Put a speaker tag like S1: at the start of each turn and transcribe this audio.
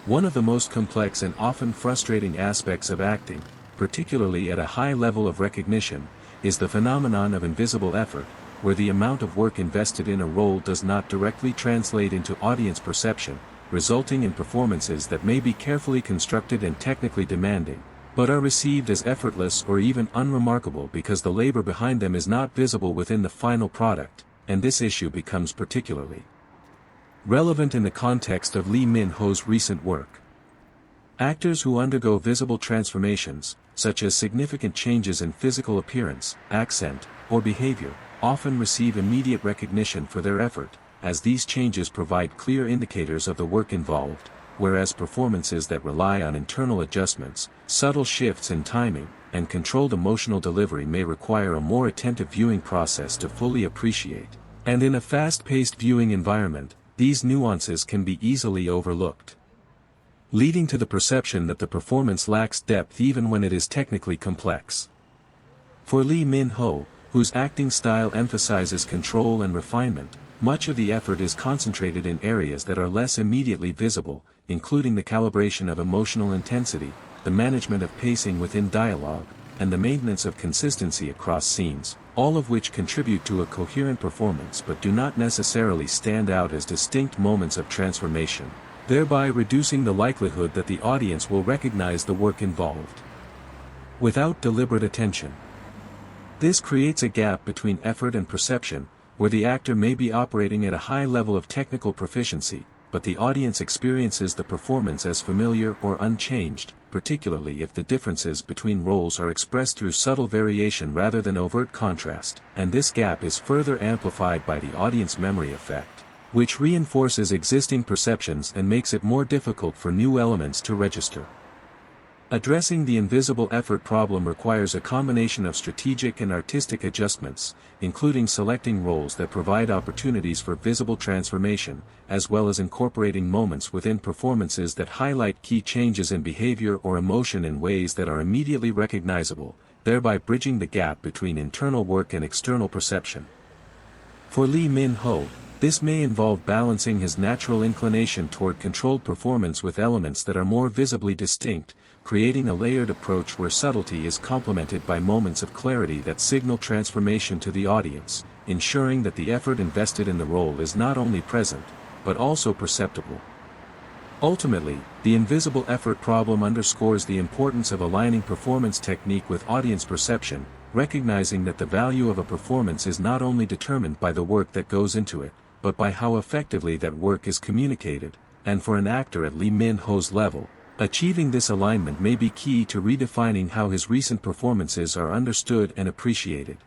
S1: One of the most complex and often frustrating aspects of acting, particularly at a high level of recognition, is the phenomenon of invisible effort, where the amount of work invested in a role does not directly translate into audience perception, resulting in performances that may be carefully constructed and technically demanding, but are received as effortless or even unremarkable because the labor behind them is not visible within the final product, and this issue becomes particularly relevant in the context of Lee Min-ho's recent work. Actors who undergo visible transformations, such as significant changes in physical appearance, accent, or behavior, often receive immediate recognition for their effort, as these changes provide clear indicators of the work involved, whereas performances that rely on internal adjustments, subtle shifts in timing, and controlled emotional delivery may require a more attentive viewing process to fully appreciate. And in a fast-paced viewing environment, these nuances can be easily overlooked, leading to the perception that the performance lacks depth even when it is technically complex. For Lee Min-ho, whose acting style emphasizes control and refinement, much of the effort is concentrated in areas that are less immediately visible, including the calibration of emotional intensity, the management of pacing within dialogue, and the maintenance of consistency across scenes, all of which contribute to a coherent performance but do not necessarily stand out as distinct moments of transformation, thereby reducing the likelihood that the audience will recognize the work involved without deliberate attention. This creates a gap between effort and perception, where the actor may be operating at a high level of technical proficiency, but the audience experiences the performance as familiar or unchanged, particularly if the differences between roles are expressed through subtle variation rather than overt contrast, and this gap is further amplified by the audience memory effect, which reinforces existing perceptions and makes it more difficult for new elements to register. Addressing the invisible effort problem requires a combination of strategic and artistic adjustments, including selecting roles that provide opportunities for visible transformation, as well as incorporating moments within performances that highlight key changes in behavior or emotion in ways that are immediately recognizable, thereby bridging the gap between internal work and external perception. For Lee Min-ho, this may involve balancing his natural inclination toward controlled performance with elements that are more visibly distinct, creating a layered approach where subtlety is complemented by moments of clarity that signal transformation to the audience, ensuring that the effort invested in the role is not only present, but also perceptible. Ultimately, the invisible effort problem underscores the importance of aligning performance technique with audience perception, recognizing that the value of a performance is not only determined by the work that goes into it, but by how effectively that work is communicated, and for an actor at Lee Min-ho's level, achieving this alignment may be key to redefining how his recent performances are understood and appreciated.